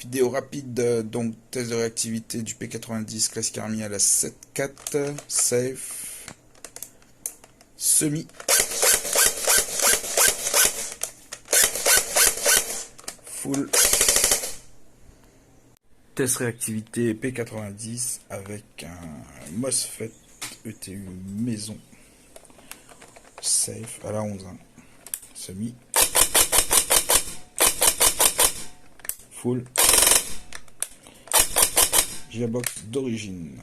Vidéo rapide, donc test de réactivité du P90 classique Army à la 7.4, safe, semi, full, test réactivité P90 avec un MOSFET ETU maison, safe à la 11, semi, full, Gearbox d'origine.